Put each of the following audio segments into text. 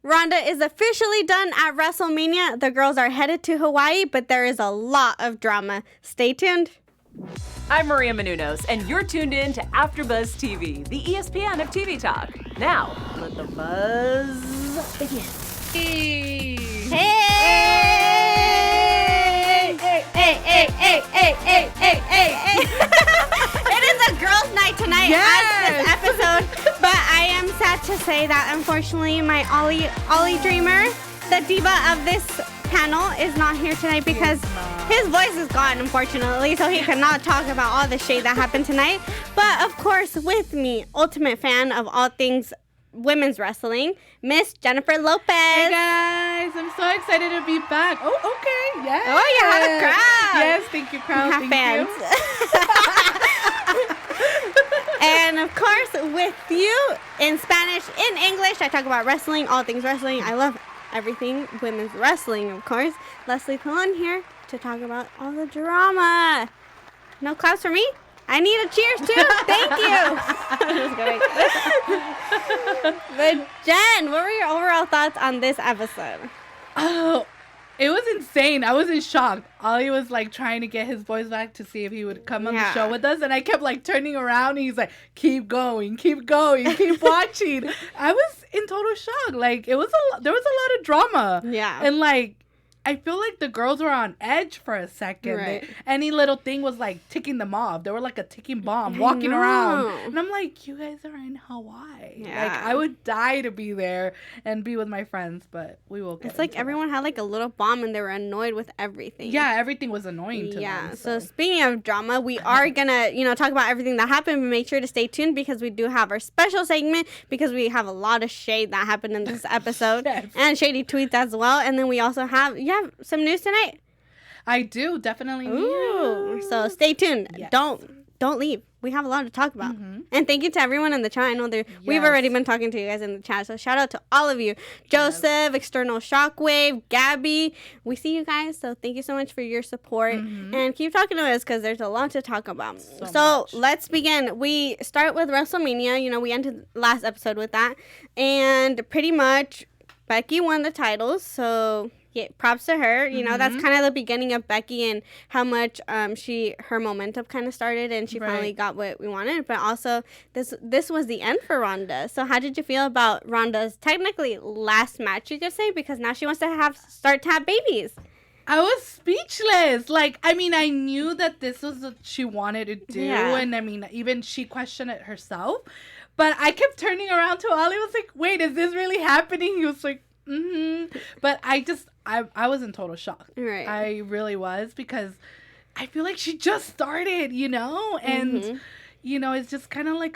Ronda is officially done at WrestleMania. The girls are headed to Hawaii, but there is a lot of drama. Stay tuned. I'm Maria Menounos, and you're tuned in to AfterBuzz TV, the ESPN of TV talk. Now, let the buzz begin. Hey! Hey! It is a girls' night tonight as this episode, but I am sad to say that unfortunately my Ollie Dreamer, the diva of this panel, is not here tonight because his voice is gone, unfortunately, so he cannot talk about all the shade that happened tonight. But of course, with me, ultimate fan of all things women's wrestling, Miss Jennifer Lopez. Hey guys, I'm so excited to be back. Oh, okay, yeah. Oh, you have a crowd. Yes, thank you, crowd. Have fans. And of course, with you in Spanish, in English, I talk about wrestling, all things wrestling. I love everything women's wrestling, of course. Leslie Colon here to talk about all the drama. No claps for me? I need a cheers too. Thank you. But Jen, what were your overall thoughts on this episode? Oh, it was insane. I was in shock. Ollie was like trying to get his voice back to see if he would come on the show with us, and I kept like turning around and he's like, keep going, keep watching. I was in total shock. Like there was a lot of drama. Yeah. And like I feel like the girls were on edge for a second. Right. Any little thing was like ticking them off. They were like a ticking bomb walking around. And I'm like, you guys are in Hawaii. Yeah. Like I would die to be there and be with my friends, but we will get It's like everyone had like a little bomb and they were annoyed with everything. Yeah, everything was annoying to them. Yeah, so speaking of drama, we are going to, talk about everything that happened, but make sure to stay tuned because we do have our special segment because we have a lot of shade that happened in this episode and shady tweets as well. And then we also have some news tonight. I do, definitely news. So stay tuned. Yes. Don't leave. We have a lot to talk about. Mm-hmm. And thank you to everyone in the chat. I know we've already been talking to you guys in the chat. So shout out to all of you. Joseph, External Shockwave, Gabby. We see you guys. So thank you so much for your support. Mm-hmm. And keep talking to us because there's a lot to talk about. So let's begin. We start with WrestleMania. We ended last episode with that. And pretty much Becky won the titles. So yeah, props to her. That's kind of the beginning of Becky and how much her momentum kind of started and she finally got what we wanted. But also, this was the end for Ronda. So how did you feel about Ronda's technically last match, you could say, because now she wants to start to have babies? I was speechless. I knew that this was what she wanted to do. Yeah. And even she questioned it herself. But I kept turning around to Ollie. I was like, wait, is this really happening? He was like, mm-hmm. But I was in total shock. Right. I really was because I feel like she just started, and it's just kind of like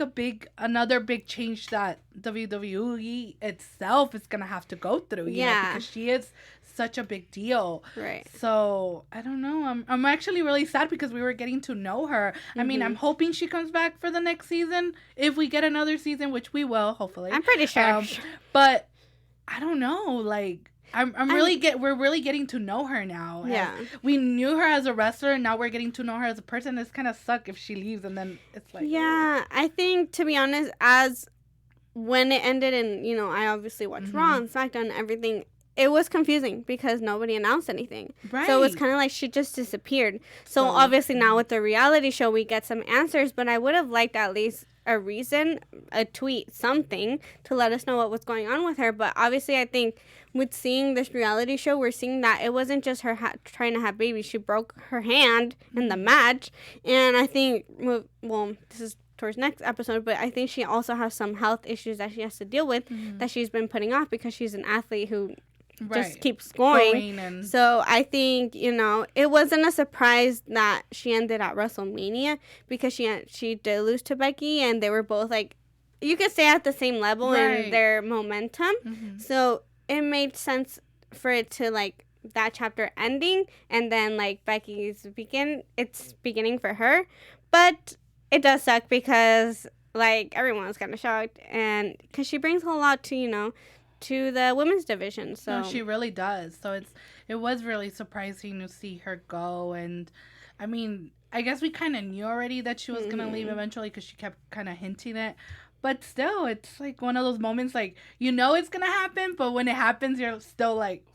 another big change that WWE itself is going to have to go through, you know, because she is such a big deal. Right. So, I don't know. I'm actually really sad because we were getting to know her. Mm-hmm. I'm hoping she comes back for the next season if we get another season, which we will, hopefully. I'm pretty sure. But I don't know, we're really getting to know her now. Yeah. We knew her as a wrestler and now we're getting to know her as a person. It's kind of suck if she leaves and then it's like... Yeah, I think, to be honest, as when it ended and, I obviously watched Raw and SmackDown and everything, it was confusing because nobody announced anything. Right. So it was kind of like she just disappeared. So obviously now with the reality show, we get some answers, but I would have liked at least a reason, a tweet, something to let us know what was going on with her. But obviously I think with seeing this reality show, we're seeing that it wasn't just her trying to have babies. She broke her hand in the match. And I think, this is towards next episode, but I think she also has some health issues that she has to deal with that she's been putting off because she's an athlete who just keeps going. So I think, it wasn't a surprise that she ended at WrestleMania because she did lose to Becky and they were both you could say at the same level in their momentum. Mm-hmm. So it made sense for it to that chapter ending and then Becky's it's beginning for her. But it does suck because everyone was kind of shocked and because she brings a lot to, to the women's division. So no, she really does. So it was really surprising to see her go. And I guess we kind of knew already that she was going to leave eventually because she kept kind of hinting it. But still, it's like one of those moments, like, you know it's going to happen, but when it happens, you're still like,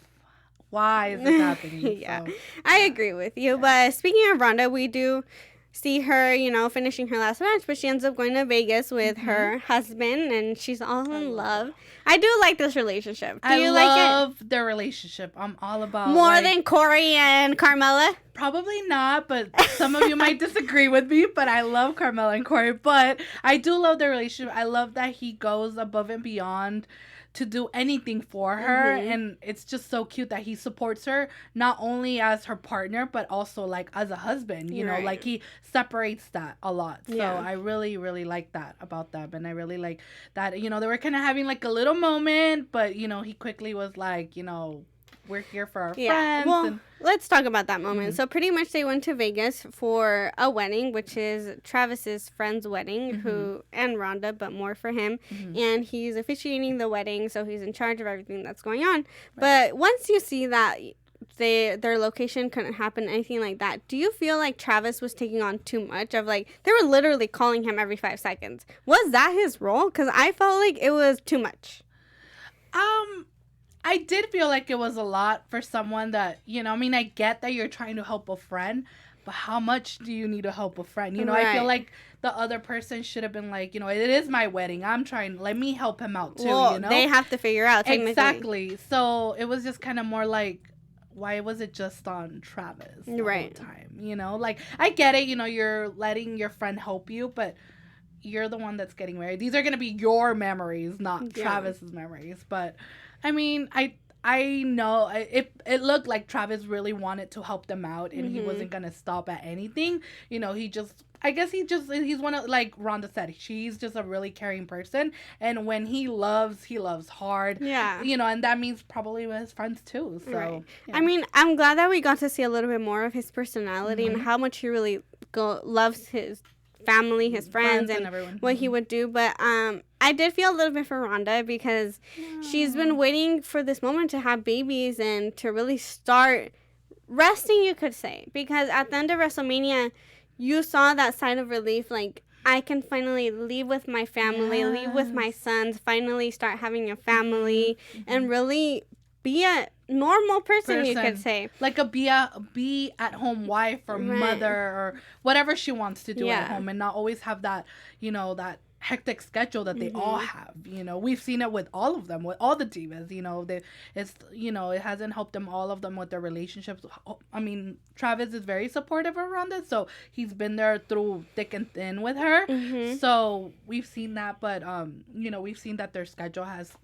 why is this happening? Yeah, so, I agree with you. Yeah. But speaking of Ronda, we do see her, you know, finishing her last match, but she ends up going to Vegas with her husband, and she's all in love. I do like this relationship. Do you like it? I love their relationship. I'm all about more than Corey and Carmella. Probably not, but some of you might disagree with me, but I love Carmella and Corey. But I do love their relationship. I love that he goes above and beyond to do anything for her, and it's just so cute that he supports her not only as her partner but also like as a husband, you know, like he separates that a lot. So I really, really like that about them, and I really like that, you know, they were kind of having like a little moment, but you know, he quickly was like, you know, we're here for our friends. Well, let's talk about that moment. So pretty much they went to Vegas for a wedding, which is Travis's friend's wedding, and Ronda, but more for him. And he's officiating the wedding, so he's in charge of everything that's going on. But once you see that their location couldn't happen, anything like that, do you feel like Travis was taking on too much of, like, they were literally calling him every 5 seconds? Was that his role? Because I felt like it was too much. I did feel like it was a lot for someone that, you know, I mean, I get that you're trying to help a friend, but how much do you need to help a friend? You know, I feel like the other person should have been like, you know, it is my wedding. Let me help him out too, you know? They have to figure out, technically. Exactly. So it was just kind of more like, why was it just on Travis the whole time? You know, like, I get it, you know, you're letting your friend help you, but you're the one that's getting married. These are going to be your memories, not Travis's memories. But I mean, I know it looked like Travis really wanted to help them out, and he wasn't going to stop at anything. You know, he's one of, like Ronda said, she's just a really caring person. And when he loves hard. Yeah. You know, and that means probably with his friends too. So, I mean, I'm glad that we got to see a little bit more of his personality and how much he really loves his family, his friends and everyone. What he would do. But I did feel a little bit for Ronda because she's been waiting for this moment to have babies and to really start resting, you could say. Because at the end of WrestleMania, you saw that sign of relief, like, I can finally leave with my family, leave with my sons, finally start having a family, and really be a normal person, you could say. Like a be at home wife or mother or whatever she wants to do at home, and not always have that, you know, that hectic schedule that they all have. You know, we've seen it with all of them, with all the divas. You know, it hasn't helped them, all of them, with their relationships. I mean, Travis is very supportive of Ronda, so he's been there through thick and thin with her. So we've seen that, but you know, we've seen that their schedule has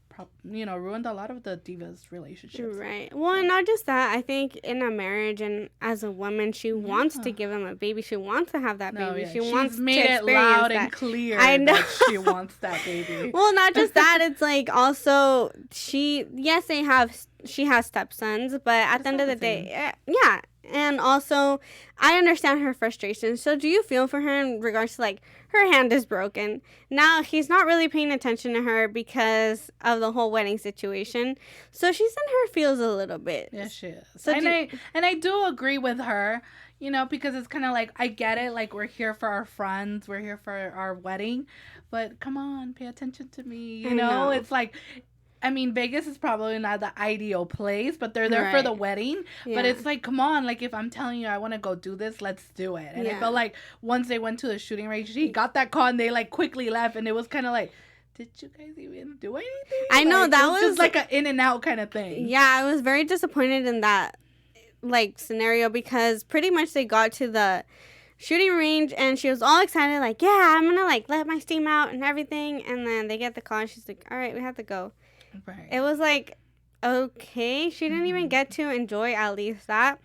ruined a lot of the divas' relationships. Right. Well, and not just that. I think in a marriage and as a woman, she wants to give him a baby. She wants to have that baby. She wants to experience it loud and clear. I know that she wants that baby. Well, not just that. It's like also she has stepsons, but at the end of the day, and also, I understand her frustration. So do you feel for her in regards to, like, her hand is broken? Now, he's not really paying attention to her because of the whole wedding situation. So she's in her feels a little bit. Yes, she is. So I do agree with her, you know, because it's kind of like, I get it. Like, we're here for our friends. We're here for our wedding. But come on, pay attention to me. You know, it's like... I mean, Vegas is probably not the ideal place, but they're there for the wedding. Yeah. But it's like, come on, like, if I'm telling you I want to go do this, let's do it. And I felt like once they went to the shooting range, he got that call and they, like, quickly left. And it was kind of like, did you guys even do anything? I know, like, that was just like an in and out kind of thing. Yeah, I was very disappointed in that, like, scenario because pretty much they got to the shooting range and she was all excited, like, yeah, I'm going to, like, let my steam out and everything. And then they get the call and she's like, all right, we have to go. Right. It was like, okay, she didn't even get to enjoy at least that.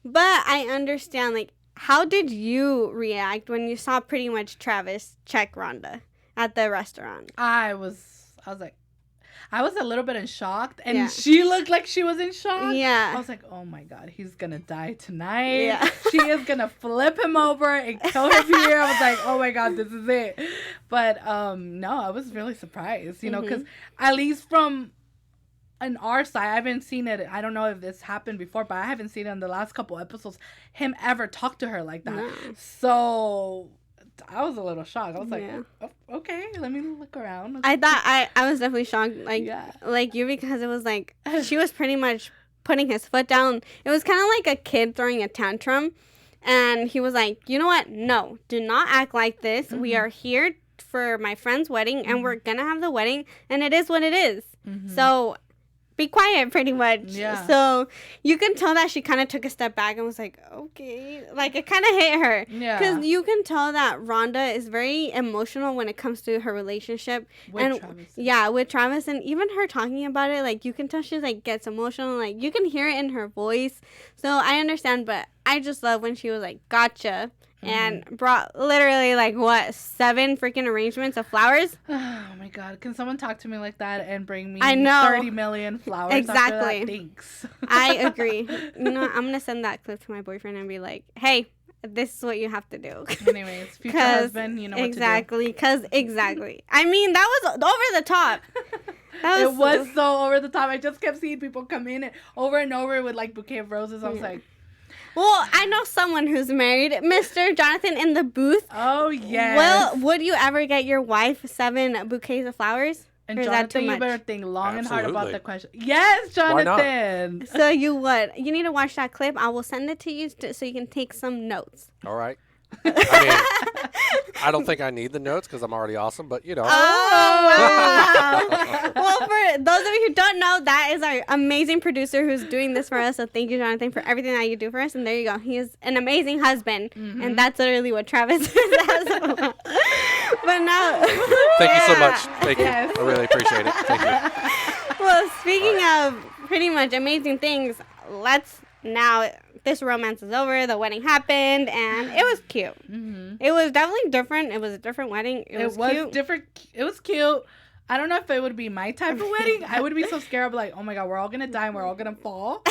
But I understand, like, how did you react when you saw pretty much Travis check Ronda at the restaurant? I was a little bit in shock, and she looked like she was in shock. Yeah. I was like, oh my God, he's going to die tonight. Yeah. She is going to flip him over and kill him here. I was like, oh my God, this is it. But no, I was really surprised, you know, because at least from on our side, I haven't seen it. I don't know if this happened before, but I haven't seen it in the last couple episodes, him ever talk to her like that. No. So I was a little shocked. I was like, oh, okay, let me look around. I thought I was definitely shocked, like you, because it was like she was pretty much putting his foot down. It was kind of like a kid throwing a tantrum, and he was like, you know what? No, do not act like this. Mm-hmm. We are here for my friend's wedding, and we're gonna have the wedding, and it is what it is. Mm-hmm. So be quiet, pretty much. Yeah. So you can tell that she kind of took a step back and was like, okay. Like, it kind of hit her. Yeah. Because you can tell that Ronda is very emotional when it comes to her relationship. With Travis. Yeah, with Travis. And even her talking about it, like, you can tell she, like, gets emotional. Like, you can hear it in her voice. So I understand, but I just love when she was like, gotcha. And brought literally, like, 7 freaking arrangements of flowers? Oh, my God. Can someone talk to me like that and bring me 30 million flowers? Exactly. Thanks. I agree. You know, I'm going to send that clip to my boyfriend and be like, hey, this is what you have to do. Anyways, future husband, you know what to do. Exactly. I mean, that was over the top. It was so over the top. I just kept seeing people come in and over with, like, bouquet of roses. I was like... Well, I know someone who's married, Mr. Jonathan in the booth. Oh, yes. Well, would you ever get your wife 7 bouquets of flowers? And Jonathan, you better think long and hard about the question. Yes, Jonathan. So you would. You need to watch that clip. I will send it to you so you can take some notes. All right. I mean, I don't think I need the notes because I'm already awesome, but you know. Oh, wow. Well, for those of you who don't know, that is our amazing producer who's doing this for us. So thank you, Jonathan, for everything that you do for us. And there you go. He is an amazing husband. Mm-hmm. And that's literally what Travis is as well. But now. Thank you so much. Thank you. I really appreciate it. Thank you. Well, speaking of pretty much amazing things, this romance is over. The wedding happened, and it was cute. Mm-hmm. It was definitely different. It was a different wedding. It was cute. Different. It was cute. I don't know if it would be my type of wedding. I would be so scared. I'd be like, oh my God, we're all going to die and we're all going to fall.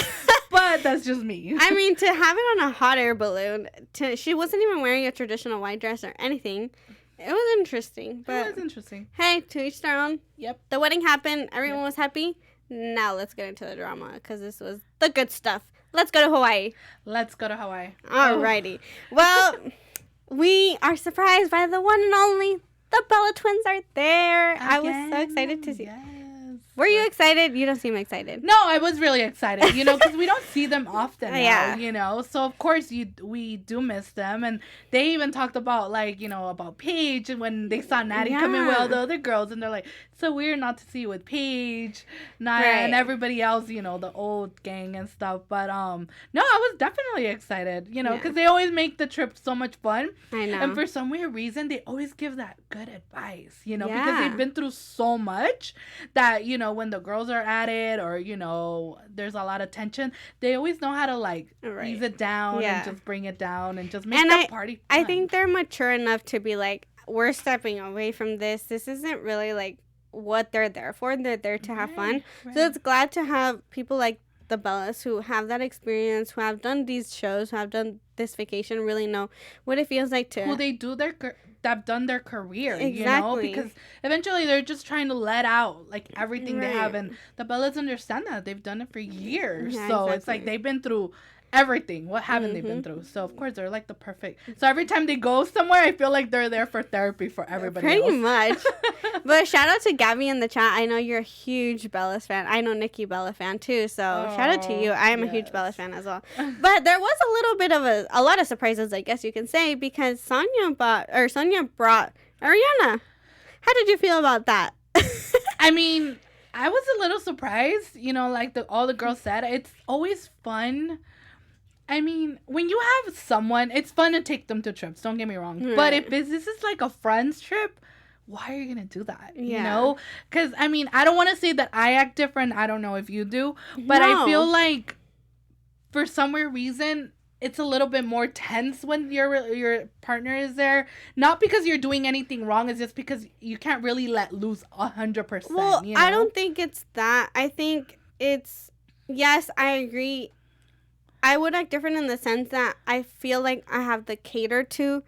But that's just me. I mean, to have it on a hot air balloon, she wasn't even wearing a traditional white dress or anything. It was interesting. But it was interesting. Hey, to each their own. Yep. The wedding happened. Everyone was happy. Now let's get into the drama because this was the good stuff. Let's go to Hawaii. Alrighty. Well, we are surprised by the one and only. The Bella twins are there. Again? I was so excited to see. Yes. Were you excited? You don't seem excited. No, I was really excited, because we don't see them often now, So, of course, we do miss them. And they even talked about, like, about Paige. And when they saw Nattie come in with all the other girls. And they're like, so weird not to see you with Paige. And everybody else, the old gang and stuff. But, no, I was definitely excited, because they always make the trip so much fun. I know. And for some weird reason, they always give that good advice, because they've been through so much that, when the girls are at it or, there's a lot of tension, they always know how to, like, ease it down and just bring it down and just make the party fun. I think they're mature enough to be like, we're stepping away from this. This isn't really, like, what they're there for. They're there to have fun. Right. So it's glad to have people like the Bellas who have that experience, who have done these shows, who have done this vacation, really know what it feels like to... Well, they've done their career, because eventually they're just trying to let out, like, everything they have, and the Bellas understand that. They've done it for years, so it's like they've been through everything. What haven't they been through? So, of course, they're, like, the perfect... So every time they go somewhere, I feel like they're there for therapy for everybody else. Pretty much. But shout out to Gabby in the chat. I know you're a huge Bellas fan. I know Nikki Bella fan, too. So, shout out to you. I am a huge Bellas fan as well. But there was a little bit of a lot of surprises, I guess you can say, because Sonya brought Ariana. How did you feel about that? I mean, I was a little surprised, like all the girls said. It's always fun. I mean, when you have someone, it's fun to take them to trips. Don't get me wrong. Right. But if this is like a friend's trip, why are you going to do that? Because, I mean, I don't want to say that I act different. I don't know if you do. But I feel like for some weird reason, it's a little bit more tense when your partner is there. Not because you're doing anything wrong. It's just because you can't really let loose 100%. Well, I don't think it's that. I think it's... Yes, I agree. I would act different in the sense that I feel like I have the cater to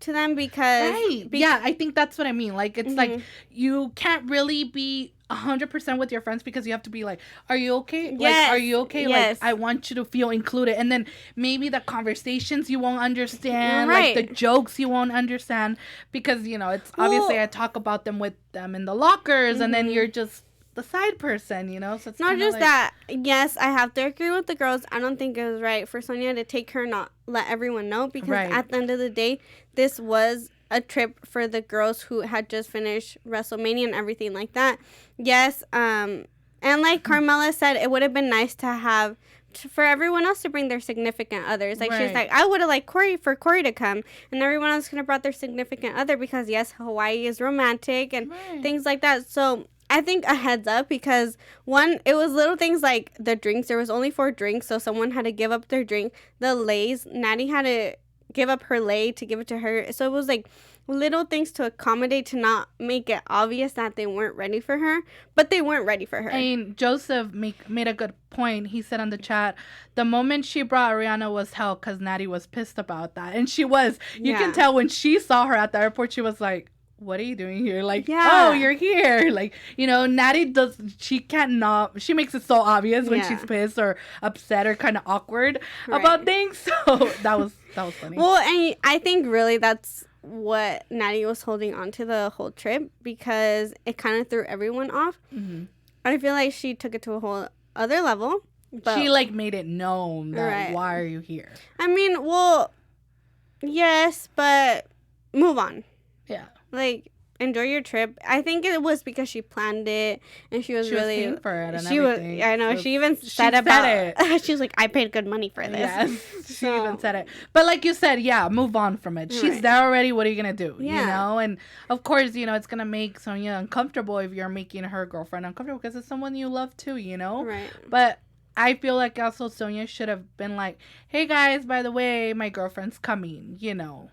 to them because... Right. Yeah, I think that's what I mean. Like, it's like you can't really be 100% with your friends because you have to be like, are you okay? Yes. Like, are you okay? Yes. Like, I want you to feel included. And then maybe the conversations you won't understand, right. like the jokes you won't understand because, you know, it's obviously I talk about them with them in the lockers and then you're just the side person, you know? So it's not just like, that. Yes, I have to agree with the girls. I don't think it was right for Sonya to take her, not let everyone know because at the end of the day, this was a trip for the girls who had just finished WrestleMania and everything like that. Yes, and like Carmella said, it would have been nice to have for everyone else to bring their significant others. Like she's like, I would have liked Corey to come, and everyone else could have brought their significant other because yes, Hawaii is romantic and things like that. So I think a heads up because one, it was little things like the drinks. There was only 4 drinks, so someone had to give up their drink. The lays, Nattie had to give up her lay to give it to her. So it was like little things to accommodate to not make it obvious that they weren't ready for her, but they weren't ready for her. I mean, Joseph made a good point. He said on the chat, the moment she brought Ariana was hell because Nattie was pissed about that. And she was. You can tell when she saw her at the airport, she was like, what are you doing here? Like, oh, you're here. Like, you know, Nattie she makes it so obvious when she's pissed or upset or kind of awkward about things. So that was funny. Well, and I think really that's what Nattie was holding on to the whole trip because it kind of threw everyone off. I feel like she took it to a whole other level. But she like made it known that why are you here? I mean, well, yes, but move on. Yeah. Like, enjoy your trip. I think it was because she planned it and she was really paying for it and she everything. Was, I know. She even said it. She was like, I paid good money for this. Yes, she even said it. But like you said, move on from it. She's there already. What are you going to do? You know? And of course, you know, it's going to make Sonya uncomfortable if you're making her girlfriend uncomfortable because it's someone you love too, you know? Right. But I feel like also Sonya should have been like, hey guys, by the way, my girlfriend's coming, you know?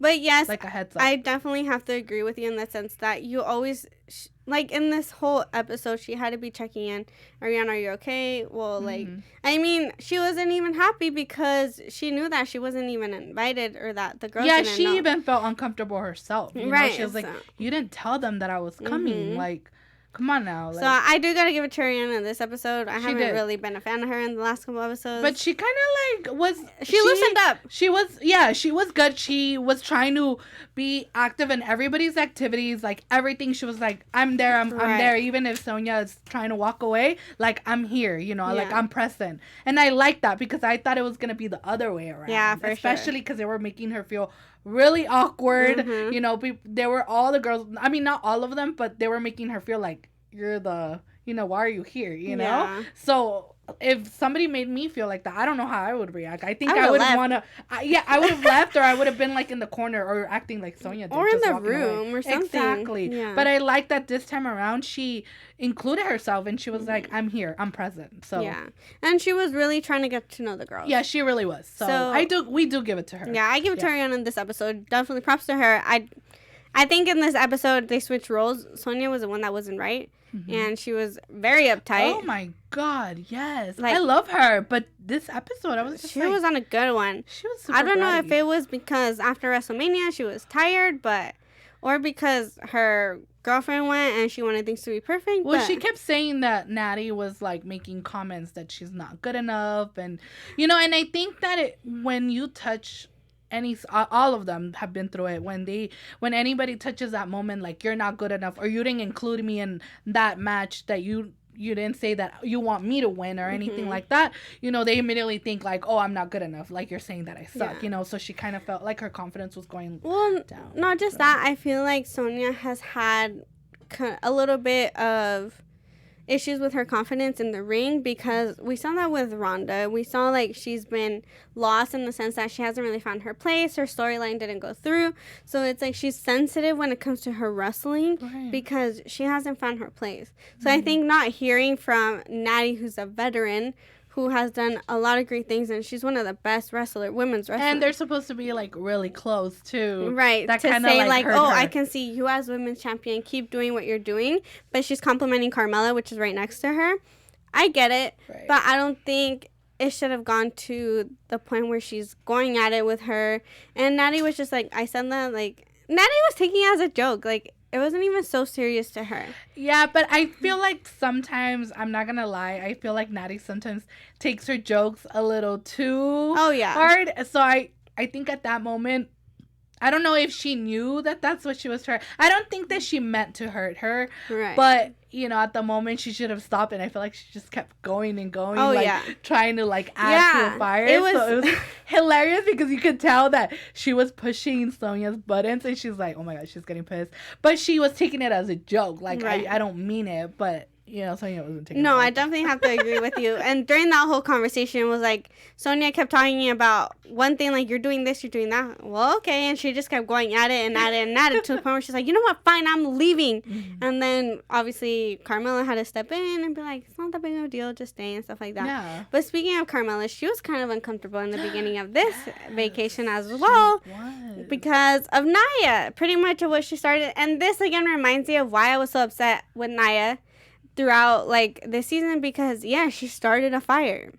But yes, like a heads up. I definitely have to agree with you in the sense that you always, like in this whole episode, she had to be checking in. Ariana, are you okay? Well, like, I mean, she wasn't even happy because she knew that she wasn't even invited or that the girls didn't know. Yeah, she even felt uncomfortable herself. You know? She was like, you didn't tell them that I was coming. Like, come on now. Like, so I do gotta give it to Ariana in this episode. I haven't really been a fan of her in the last couple episodes. But she kind of like was... She loosened up. She was good. She was trying to be active in everybody's activities. Like everything. She was like, I'm there. I'm there. Even if Sonya is trying to walk away, like I'm here, you know, like I'm present. And I like that because I thought it was going to be the other way around. Yeah, for especially because they were making her feel really awkward. You know, there were all the girls. I mean, not all of them, but they were making her feel like you're the, you know, why are you here? You know? So if somebody made me feel like that, I don't know how I would react. I think I would want to, I would have left or I would have been like in the corner or acting like Sonya did. Or in the room or something. Exactly. Yeah. But I like that this time around she included herself and she was like, I'm here. I'm present. So yeah. And she was really trying to get to know the girls. Yeah, she really was. So we do give it to her. Yeah, I give it to Ariana in this episode. Definitely props to her. I think in this episode they switched roles. Sonya was the one that wasn't right. And she was very uptight. Oh my God, yes. Like, I love her. But this episode, I was just she was on a good one. She was super I don't know bratty. if it was because after WrestleMania she was tired, or because her girlfriend went and she wanted things to be perfect. Well, she kept saying that Nattie was like making comments that she's not good enough. And, you know, and I think that when you touch... all of them have been through it when anybody touches that moment like you're not good enough or you didn't include me in that match that you didn't say that you want me to win or anything like that, you know, they immediately think like, oh, I'm not good enough, like you're saying that I suck, you know. So she kind of felt like her confidence was going down. Not just that, I feel like Sonya has had a little bit of issues with her confidence in the ring because we saw that with Ronda. We saw like she's been lost in the sense that she hasn't really found her place. Her storyline didn't go through. So it's like she's sensitive when it comes to her wrestling because she hasn't found her place. So I think not hearing from Nattie, who's a veteran, who has done a lot of great things, and she's one of the best women's wrestlers. And they're supposed to be, like, really close, too. Right, that to say, like, oh, I can see you as women's champion, keep doing what you're doing, but she's complimenting Carmella, which is right next to her. I get it, but I don't think it should have gone to the point where she's going at it with her. And Nattie was just like, I said that, like, Nattie was taking it as a joke. Like, it wasn't even so serious to her. Yeah, but I feel like sometimes, I'm not going to lie, I feel like Nattie sometimes takes her jokes a little too hard. So I think at that moment, I don't know if she knew that that's what she was trying. I don't think that she meant to hurt her. Right. But, you know, at the moment, she should have stopped. And I feel like she just kept going and going. Trying to, like, add to the fire. It was hilarious because you could tell that she was pushing Sonya's buttons. And she's like, oh, my God, she's getting pissed. But she was taking it as a joke. Like, I don't mean it, but... You know, Sonya wasn't taking it. No, I definitely have to agree with you. And during that whole conversation was like, Sonya kept talking about one thing, like, you're doing this, you're doing that. Well, okay. And she just kept going at it and at it and at it to the point where she's like, you know what, fine, I'm leaving. Mm-hmm. And then, obviously, Carmella had to step in and be like, it's not that big of a deal, just stay and stuff like that. Yeah. But speaking of Carmella, she was kind of uncomfortable in the beginning of this vacation as well. Because of Nia, pretty much of what she started. And this, again, reminds me of why I was so upset with Nia throughout, like, this season, because, she started a fire.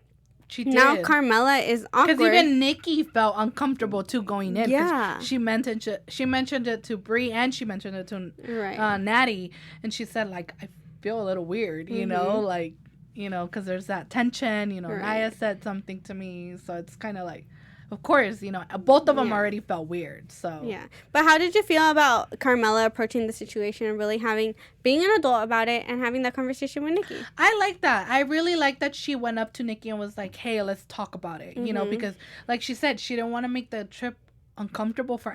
She did. Now Carmella is awkward. Because even Nikki felt uncomfortable, too, going in. Yeah. She mentioned it to Brie, and she mentioned it to Nattie. And she said, like, I feel a little weird, you know? Like, you know, because there's that tension. You know, Nia said something to me. So it's kind of like... Of course, you know, both of them already felt weird, so... Yeah. But how did you feel about Carmella approaching the situation and really being an adult about it and having that conversation with Nikki? I like that. I really like that she went up to Nikki and was like, hey, let's talk about it, you know, because, like she said, she didn't want to make the trip uncomfortable for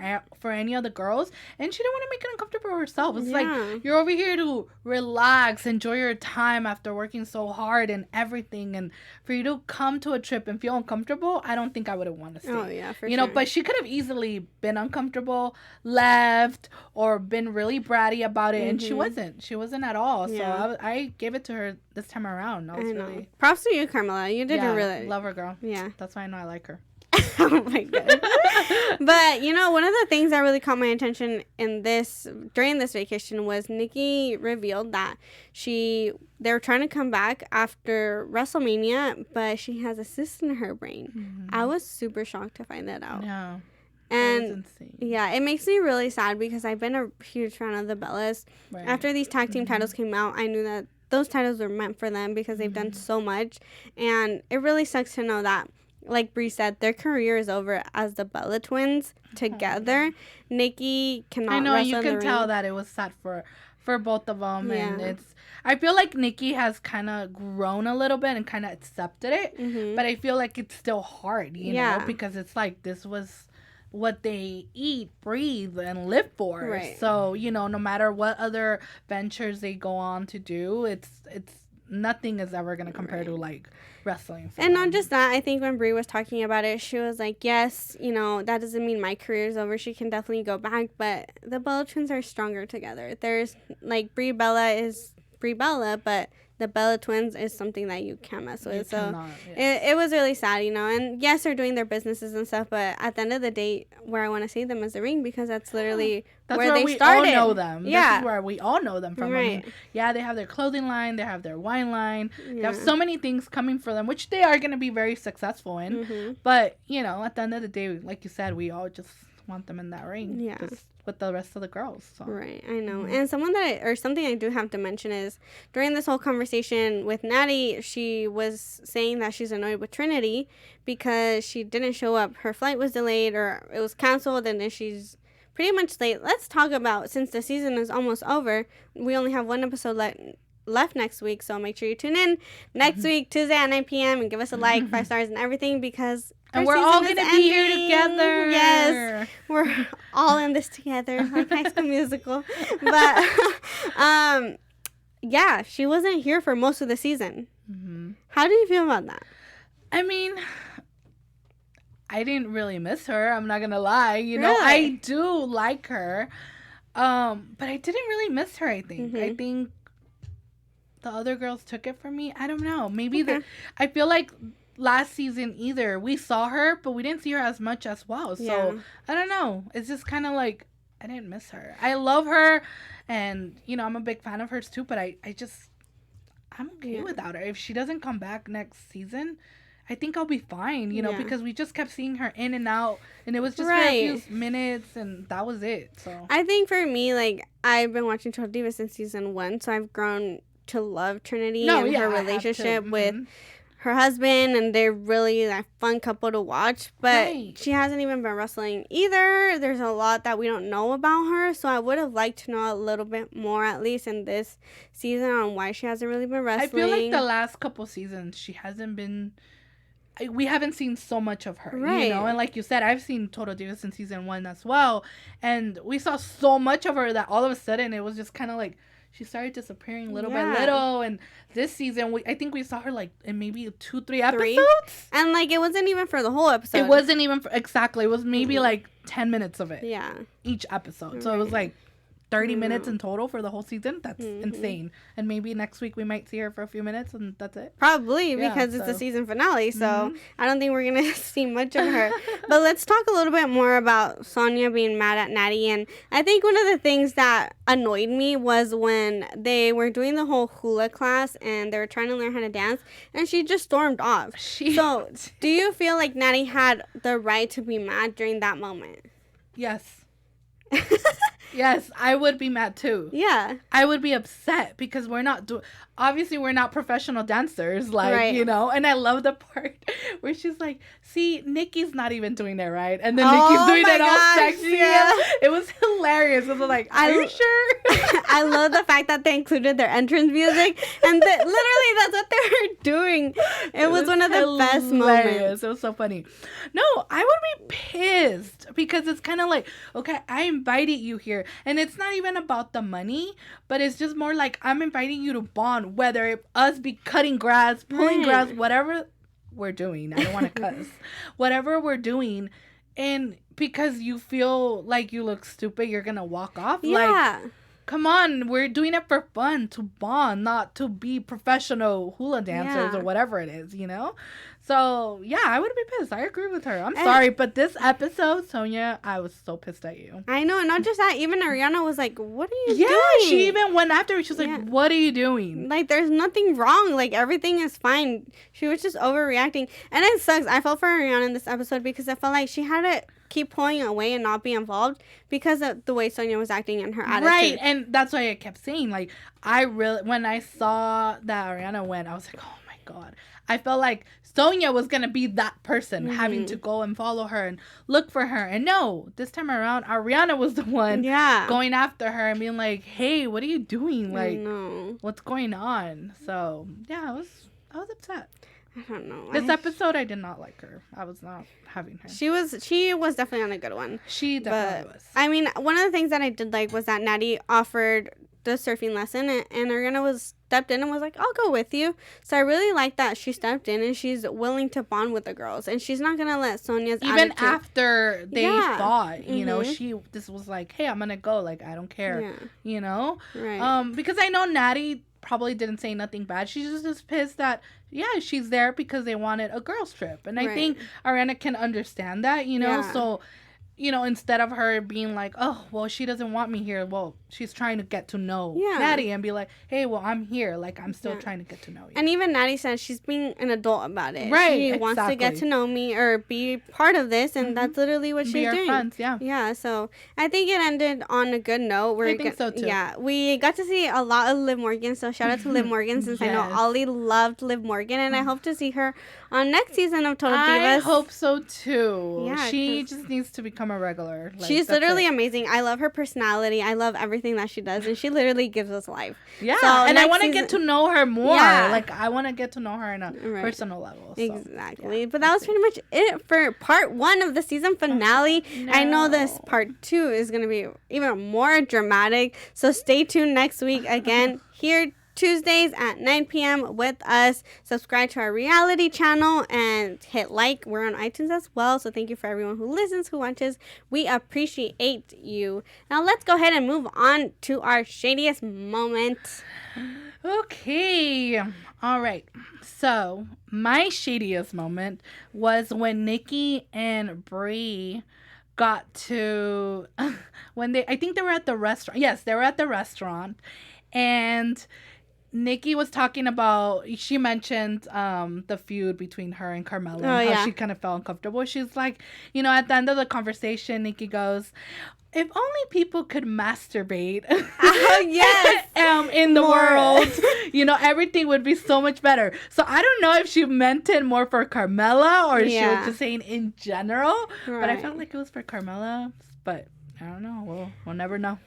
any of the girls, and she didn't want to make it uncomfortable for herself. It's like, you're over here to relax, enjoy your time after working so hard and everything, and for you to come to a trip and feel uncomfortable, I don't think I would have wanted to stay. Oh yeah, for you know, but she could have easily been uncomfortable, left, or been really bratty about it, and she wasn't at all. So I gave it to her this time around. I know. Props to you, Carmella. You did really love her, girl. Yeah, that's why I know I like her. Oh my god. But you know, one of the things that really caught my attention during this vacation was Nikki revealed that they were trying to come back after WrestleMania, but she has a cyst in her brain. I was super shocked to find that out. Yeah. And it makes me really sad because I've been a huge fan of the Bellas. Right. After these tag team titles came out, I knew that those titles were meant for them because they've done so much, and it really sucks to know that, like Brie said, their career is over as the Bella twins together. Nikki cannot. I know, you can tell that it was sad for both of them, and I feel like Nikki has kind of grown a little bit and kind of accepted it, but I feel like it's still hard, you know, because it's like this was what they eat, breathe, and live for. Right. So, you know, no matter what other ventures they go on to do, it's nothing is ever gonna compare to like wrestling. And not just that, I think when Brie was talking about it, she was like, yes, you know, that doesn't mean my career's over. She can definitely go back, but the Bella twins are stronger together. There's, like, Brie Bella is Brie Bella, but the Bella twins is something that you can't mess with. It was really sad, you know. And yes, they're doing their businesses and stuff, but at the end of the day, where I want to see them is the ring, because that's literally where they started. All know them. Yeah. This is where we all know them from. Right. I mean, they have their clothing line, they have their wine line, they have so many things coming for them, which they are going to be very successful in. But, you know, at the end of the day, like you said, we all just want them in that ring. Yeah. With the rest of the girls. So. Right, I know. And something I do have to mention is during this whole conversation with Nattie, she was saying that she's annoyed with Trinity because she didn't show up. Her flight was delayed or it was canceled, and then she's pretty much late. Let's talk about, since the season is almost over, we only have one episode left next week, so make sure you tune in next week, Tuesday at 9 p.m. and give us a like, 5 stars and everything, because and we're all going to be here together. Yes, we're all in this together, like High School Musical. But, she wasn't here for most of the season. How do you feel about that? I mean, I didn't really miss her. I'm not going to lie. You know, I do like her. But I didn't really miss her, I think. I think the other girls took it from me. I don't know. Maybe I feel like last season either we saw her, but we didn't see her as much as well. So I don't know. It's just kind of like I didn't miss her. I love her, and you know I'm a big fan of hers too. But I'm okay without her. If she doesn't come back next season, I think I'll be fine, you know, because we just kept seeing her in and out, and it was just for a few minutes, and that was it. So I think for me, like, I've been watching Total Divas since season 1, so I've grown to love Trinity and her relationship with her husband, and they're really a fun couple to watch. But she hasn't even been wrestling either. There's a lot that we don't know about her, so I would have liked to know a little bit more, at least in this season, on why she hasn't really been wrestling. I feel like the last couple seasons she hasn't been. We haven't seen so much of her, you know? And like you said, I've seen Total Divas in season 1 as well. And we saw so much of her that all of a sudden it was just kind of like she started disappearing little by little. And this season, I think we saw her like in maybe 2-3 episodes. And like it wasn't even for the whole episode. It wasn't even exactly. It was maybe like 10 minutes of it. Yeah. Each episode. So it was like 30 minutes in total for the whole season. That's insane. And maybe next week we might see her for a few minutes and that's it. Probably, because it's the season finale. So I don't think we're going to see much of her. But let's talk a little bit more about Sonya being mad at Nattie. And I think one of the things that annoyed me was when they were doing the whole hula class and they were trying to learn how to dance. And she just stormed off. So do you feel like Nattie had the right to be mad during that moment? Yes. Yes, I would be mad too. Yeah. I would be upset because obviously we're not professional dancers, like, you know, and I love the part where she's like, see, Nikki's not even doing it right. And then Nikki's doing it all sexy. Yeah. It was hilarious. I was like, are you sure? I love the fact that they included their entrance music. And literally that's what they were doing. It was one of the best moments. It was so funny. No, I would be pissed because it's kind of like, okay, I invited you here. And it's not even about the money, but it's just more like I'm inviting you to bond, whether it us be cutting grass, pulling grass, whatever we're doing. I don't want to cuss. Whatever we're doing. And because you feel like you look stupid, you're going to walk off. Yeah. Like, come on, we're doing it for fun, to bond, not to be professional hula dancers or whatever it is, you know? So, yeah, I would be pissed. I agree with her. I'm sorry, but this episode, Sonya, I was so pissed at you. I know, and not just that, even Ariana was like, what are you doing? Yeah, she even went after her. She was like, what are you doing? Like, there's nothing wrong. Like, everything is fine. She was just overreacting. And it sucks. I felt for Ariana in this episode because I felt like she had to keep pulling away and not be involved because of the way Sonya was acting and her attitude. Right, and that's why I kept saying, like, when I saw that Ariana went, I was like, oh my God. I felt like Sonya was going to be that person having to go and follow her and look for her. And no, this time around, Ariana was the one going after her and being like, hey, what are you doing? Like, what's going on? So, yeah, I was upset. I don't know. This episode, I did not like her. I was not having her. She was definitely on a good one. She definitely was. I mean, one of the things that I did like was that Nattie offered the surfing lesson and Ariana stepped in and was like, I'll go with you. So I really like that she stepped in and she's willing to bond with the girls and she's not gonna let Sonya's even after they thought, you know, this was like, hey, I'm gonna go, like, I don't care, you know, because I know Nattie probably didn't say nothing bad. She's just pissed that she's there because they wanted a girls trip, and I think Ariana can understand that, you know. So, you know, instead of her being like, oh, well, she doesn't want me here, well, she's trying to get to know Nattie and be like, hey, well, I'm here, like, I'm still trying to get to know you. And even Nattie says she's being an adult about it. She wants to get to know me or be part of this, and that's literally what she's doing. Friends, so I think it ended on a good note. I think so too. Yeah, we got to see a lot of Liv Morgan, so shout out to Liv Morgan, since I know Ollie loved Liv Morgan, and I hope to see her on next season of Total Divas. I hope so too. Yeah, she just needs to become a regular. Like, she's literally amazing. I love her personality. I love everything that she does, and she literally gives us life. Yeah, so and I want to get to know her more. Yeah. Like, I want to get to know her on a personal level. So, exactly. Yeah. But that was pretty much it for part 1 of the season finale. I know this part 2 is going to be even more dramatic. So stay tuned next week again here Tuesdays at 9 p.m. with us. Subscribe to our reality channel and hit like. We're on iTunes as well. So thank you for everyone who listens, who watches. We appreciate you. Now let's go ahead and move on to our shadiest moment. Okay. All right. So my shadiest moment was when Nikki and Brie got to I think they were at the restaurant. Yes, they were at the restaurant. And Nikki was talking about, she mentioned the feud between her and Carmella. And how she kind of felt uncomfortable. She's like, at the end of the conversation, Nikki goes, if only people could masturbate in the world, everything would be so much better. So I don't know if she meant it more for Carmella or she was just saying in general. Right. But I felt like it was for Carmella. But I don't know. We'll never know.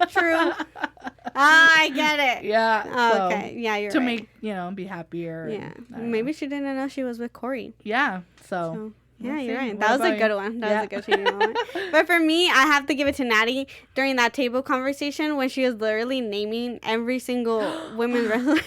True. I get it. Yeah. Oh, okay. Yeah, you're right. To make, be happier. Yeah. Maybe she didn't know she was with Corey. Yeah. So yeah, you're right. That was a good one. That was a good shady moment. But for me, I have to give it to Nattie during that table conversation when she was literally naming every single women's wrestler.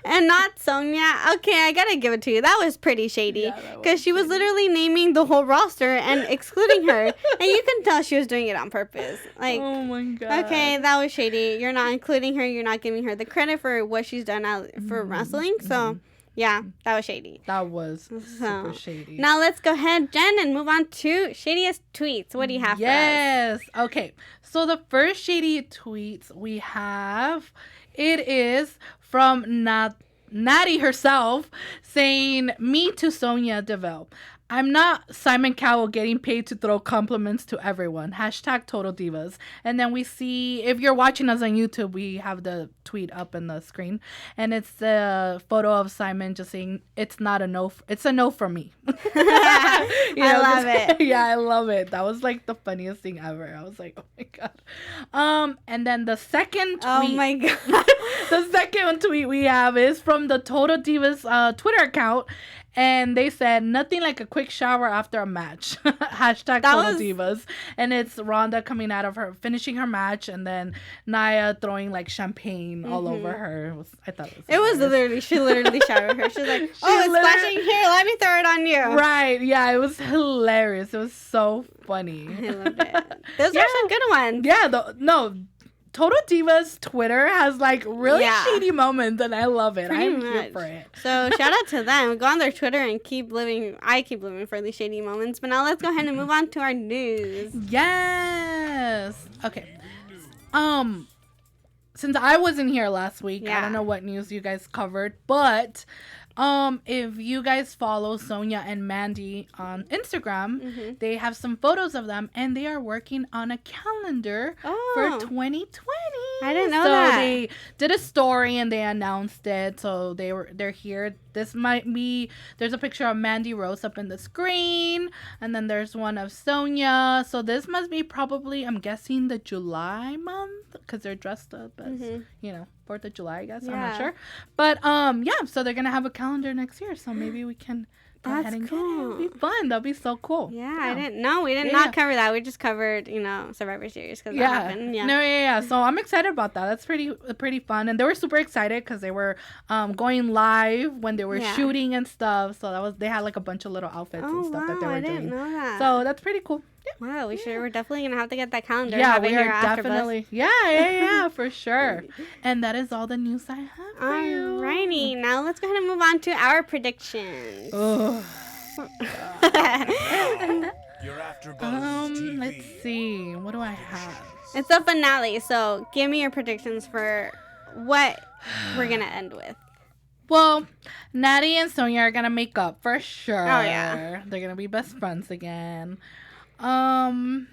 And not Sonya. Okay, I gotta give it to you. That was pretty shady. Because she was literally naming the whole roster and excluding her. And you can tell she was doing it on purpose. Like, oh my God. Okay, that was shady. You're not including her. You're not giving her the credit for what she's done for wrestling. So... yeah, that was shady. That was super shady. Now let's go ahead, Jen, and move on to Shadiest Tweets. What do you have for us? Yes. Okay. So the first Shady Tweets we have, it is from Nattie herself saying, me to Sonya Deville. I'm not Simon Cowell getting paid to throw compliments to everyone. # Total Divas. And then we see, if you're watching us on YouTube, we have the tweet up in the screen. And it's the photo of Simon just saying, it's not a no, it's a no for me. I love it. Yeah, I love it. That was like the funniest thing ever. I was like, oh my God. And then the second tweet. Oh my God. The second tweet we have is from the Total Divas Twitter account. And they said, nothing like a quick shower after a match. # Total Divas. And it's Ronda coming out of her, finishing her match. And then Nia throwing like champagne all over her. I thought it was literally, she literally showered her. She's like, it's splashing here. Let me throw it on you. Right. Yeah, it was hilarious. It was so funny. I loved it. Those are some good ones. Yeah, Total Divas Twitter has like really shady moments, and I love it. I'm here for it. So shout out to them. Go on their Twitter and keep living. I keep living for these shady moments. But now let's go ahead and move on to our news. Yes. Okay. Since I wasn't here last week, I don't know what news you guys covered, but if you guys follow Sonya and Mandy on Instagram, they have some photos of them, and they are working on a calendar for 2020. I didn't know that. So they did a story and they announced it. So they're here. This might be, there's a picture of Mandy Rose up in the screen, and then there's one of Sonya. So this must be probably, I'm guessing, the July month, because they're dressed up as 4th of July, I guess. I'm not sure. But so they're gonna have a calendar next year, so maybe we can go ahead and get it. It'll be fun. That'll be so cool. Yeah, I didn't know. We did not cover that. We just covered, Survivor Series because that happened. Yeah. No, so I'm excited about that. That's pretty fun, and they were super excited because they were going live when they were shooting and stuff. So they had like a bunch of little outfits and stuff that they were doing. I didn't know that. So that's pretty cool. Yeah. Wow, we're definitely gonna have to get that calendar. Yeah, we are definitely. Yeah, for sure. And that is all the news I have for you. Alrighty, now let's go ahead and move on to our predictions. Oh. Your AfterBuzz TV. Let's see. What do I have? It's the finale, so give me your predictions for what we're gonna end with. Well, Nattie and Sonya are gonna make up for sure. Oh yeah, they're gonna be best friends again. God,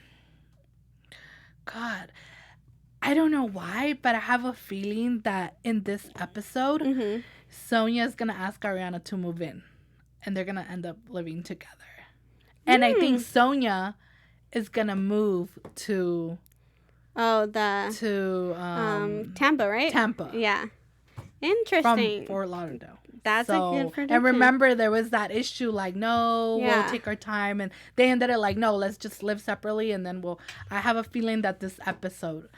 I don't know why, but I have a feeling that in this episode, Sonya is gonna ask Ariana to move in, and they're gonna end up living together. And I think Sonya is gonna move to Tampa, right? Tampa. Yeah. Interesting. From Fort Lauderdale. That's a good prediction. And remember, there was that issue, like, no, we'll take our time. And they ended it like, no, let's just live separately. And then I have a feeling that this episode,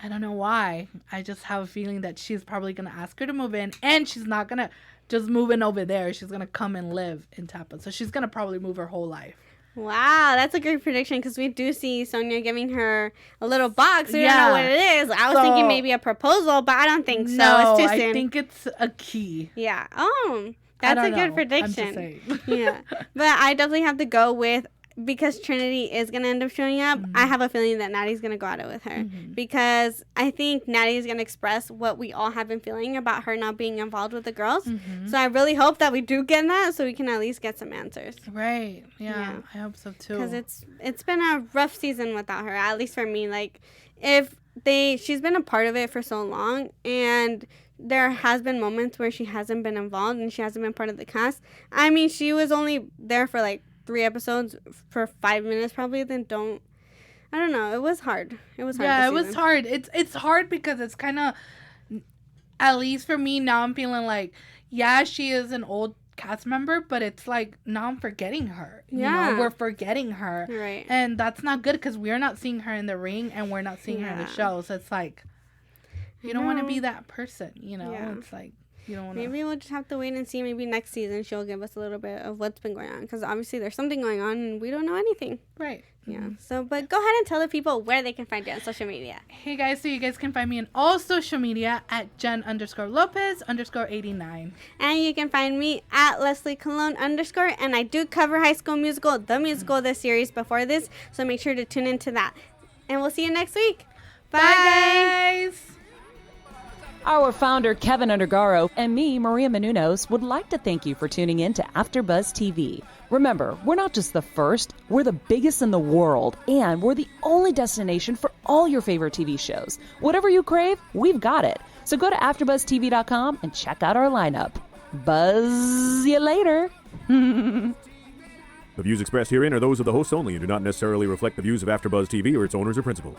I don't know why, I just have a feeling that she's probably going to ask her to move in. And she's not going to just move in over there. She's going to come and live in Tampa. So she's going to probably move her whole life. Wow, that's a great prediction because we do see Sonya giving her a little box. We don't know what it is. I was thinking maybe a proposal, but I don't think so. No, it's too soon. I think it's a key. Yeah. Oh, that's a good prediction. I'm just saying. Yeah. But I definitely have to go with because Trinity is going to end up showing up, I have a feeling that Nattie's going to go at it with her. Because I think Nattie is going to express what we all have been feeling about her not being involved with the girls. So I really hope that we do get that so we can at least get some answers. Right. Yeah. I hope so too. Because it's been a rough season without her, at least for me. Like, she's been a part of it for so long, and there has been moments where she hasn't been involved and she hasn't been part of the cast. I mean, she was only there for like 3 episodes for 5 minutes probably. I don't know. It was hard. Yeah, it was hard. It's hard because it's kind of, at least for me now, I'm feeling like, yeah, she is an old cast member, but it's like, now I'm forgetting her. Yeah. You know, we're forgetting her. Right. And that's not good because we're not seeing her in the ring and we're not seeing her in the show. So it's like, you don't want to be that person, you know? Yeah. It's like, you don't want to. Maybe we'll just have to wait and see. Maybe next season she'll give us a little bit of what's been going on. Because obviously there's something going on and we don't know anything. Right. Yeah. So, but go ahead and tell the people where they can find you on social media. Hey guys, so you guys can find me on all social media at Jen_Lopez_89. And you can find me at Leslie Colon_. And I do cover High School Musical, the musical, this series before this. So make sure to tune into that. And we'll see you next week. Bye guys. Our founder, Kevin Undergaro, and me, Maria Menounos, would like to thank you for tuning in to AfterBuzz TV. Remember, we're not just the first, we're the biggest in the world, and we're the only destination for all your favorite TV shows. Whatever you crave, we've got it. So go to AfterBuzzTV.com and check out our lineup. Buzz you later. The views expressed herein are those of the hosts only and do not necessarily reflect the views of AfterBuzz TV or its owners or principals.